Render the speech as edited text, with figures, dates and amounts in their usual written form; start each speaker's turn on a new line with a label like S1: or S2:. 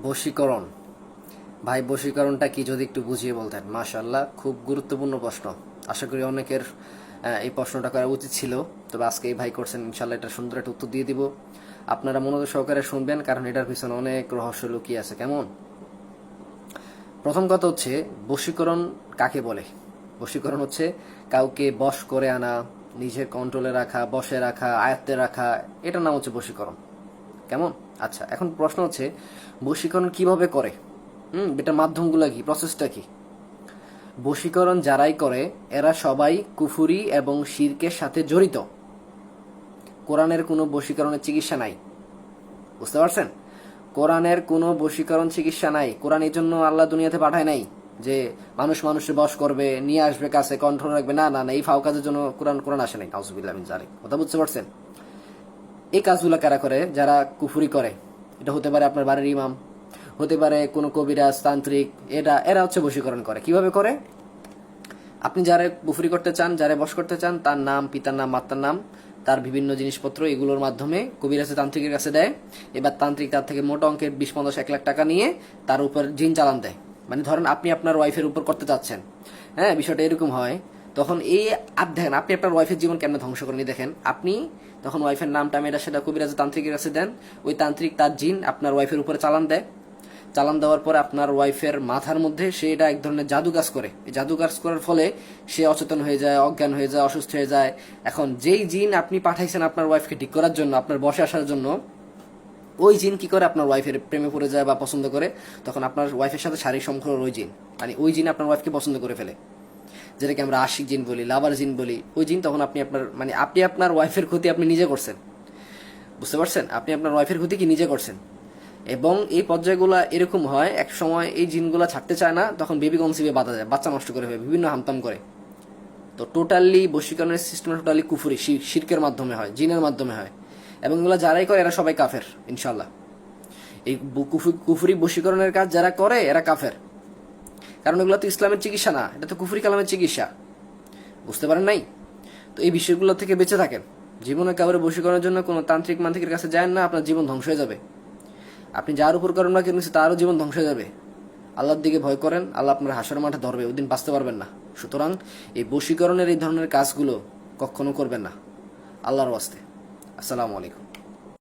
S1: বশীকরণ। ভাই, বশীকরণটা কি যদি একটু বুঝিয়ে বলতেন। মাশাআল্লাহ, খুব গুরুত্বপূর্ণ প্রশ্ন। আশা করি অনেকের এই প্রশ্নটা করা উচিত ছিল, তবে আজকে এই ভাই করছেন। ইনশাল্লাহ এটা সুন্দর একটা উত্তর দিয়ে দিব। আপনারা মনোযোগ সহকারে শুনবেন, কারণ এটার পিছনে অনেক রহস্য লুকিয়ে আছে। কেমন? প্রথম কথা হচ্ছে, বশীকরণ কাকে বলে? বশীকরণ হচ্ছে কাউকে বশ করে আনা, নিজের কন্ট্রোলে রাখা, বশে রাখা, আয়ত্তে রাখা। এটার নাম হচ্ছে বশীকরণ। কেমন? আচ্ছা, এখন প্রশ্ন হচ্ছে বশীকরণ কিভাবে করে? এটার মাধ্যমগুলো কি, প্রসেসটা কি? বশীকরণ যারাই করে এরা সবাই কুফুরি এবং শিরকের সাথে জড়িত। কোরআনের কোনো বশীকরণের চিকিৎসা নাই। বুঝতে পারছেন? কোরআনের কোনো বশীকরণ চিকিৎসা নাই। কোরআন এই জন্য আল্লাহ দুনিয়াতে পাঠায় নাই যে মানুষ মানুষের বশ করবে, নিয়ে আসবে কাছে, কন্ট্রোল রাখবে। না না না, এই ফাও কাজের জন্য কোরআন আসে নাই। নাউজুবিল্লাহ মিন যালিক। কথা বুঝতে পারছেন? এই কাজগুলো কারা করে? যারা কুফুরি করে। এটা হতে পারে আপনার বাড়ির ইমাম, হতে পারে কোনো কবিরাজ, তান্ত্রিক। এরা হচ্ছে বশীকরণ করে। কিভাবে করে? আপনি যারা কুফরি করতে চান, যারা বশ করতে চান, তার নাম, পিতার নাম, মাতার নাম, তার বিভিন্ন জিনিসপত্র, এগুলোর মাধ্যমে কবিরাজে তান্ত্রিকের কাছে দেয়। এবার তান্ত্রিক তার থেকে মোটা অঙ্কের 20-50-1 লাখ টাকা নিয়ে তার উপর জিন চালান দেয়। মানে ধরেন আপনি আপনার ওয়াইফের উপর করতে চাচ্ছেন, হ্যাঁ, বিষয়টা এরকম হয়। তখন এই দেখেন আপনি আপনার ওয়াইফের জীবন কেমন ধ্বংস করেনি। দেখেন আপনি তখন ওয়াইফের নামটা সেটা কবিরাজে তান্ত্রিকের কাছে দেন। ওই তান্ত্রিক তার জিন আপনার ওয়াইফের উপরে চালান দেয়। চালান দেওয়ার পরে আপনার ওয়াইফের মাথার মধ্যে সে এটা এক ধরনের জাদু কাজ করে। এই জাদু কাজ করার ফলে সে অচেতন হয়ে যায়, অজ্ঞান হয়ে যায়, অসুস্থ হয়ে যায়। এখন যেই জিন আপনি পাঠাইছেন আপনার ওয়াইফকে ঠিক করার জন্য, আপনার বসে আসার জন্য, ওই জিন কি করে? আপনার ওয়াইফের প্রেমে পড়ে যায় বা পছন্দ করে। তখন আপনার ওয়াইফের সাথে শারীরিক সম্পর্ক ওই জিন, মানে ওই জিন আপনার ওয়াইফকে পছন্দ করে ফেলে, যেটাকে আমরা আশিক জিন বলি, লাভার জিন বলি। ওই জিন তখন আপনি আপনার ওয়াইফের ক্ষতি আপনি নিজে করছেন। বুঝতে পারছেন? আপনি আপনার ওয়াইফের ক্ষতি কি নিজে করছেন। এবং এই পর্যায়গুলো এরকম হয়, এক সময় এই জিনগুলো ছাড়তে চায় না, তখন বেবি কনসিভে বাধা যায়, বাচ্চা নষ্ট করে ফেলে, বিভিন্ন হামতাম করে। তো টোটালি বশীকরণের সিস্টেম টোটালি কুফুরি, শিরকের মাধ্যমে হয়, জিনের মাধ্যমে হয়। এবং এগুলো যারাই করে এরা সবাই কাফের, ইনশাল্লাহ। এই কুফুরি বশীকরণের কাজ যারা করে এরা কাফের। কারণ এগুলো তো ইসলামের চিকিৎসা না, এটা তো কুফুরি কালামের চিকিৎসা। বুঝতে পারেন নাই? তো এই বিষয়গুলো থেকে বেঁচে থাকেন। জীবনে কাউরে বশীকরণের জন্য কোনো তান্ত্রিক মান্ত্রিকের কাছে যায় না, আপনার জীবন ধ্বংস হয়ে যাবে। আপনি যার উপর করেন না কিন্তু তারও জীবন ধ্বংস হয়ে যাবে। আল্লাহর দিকে ভয় করেন, আল্লাহ আপনার হাসর মাঠে ধরবে, ওই দিন বাঁচতে পারবেন না। সুতরাং এই বশীকরণের এই ধরনের কাজগুলো কখনো করবেন না, আল্লাহর ওয়াস্তে। আসসালামু আলাইকুম।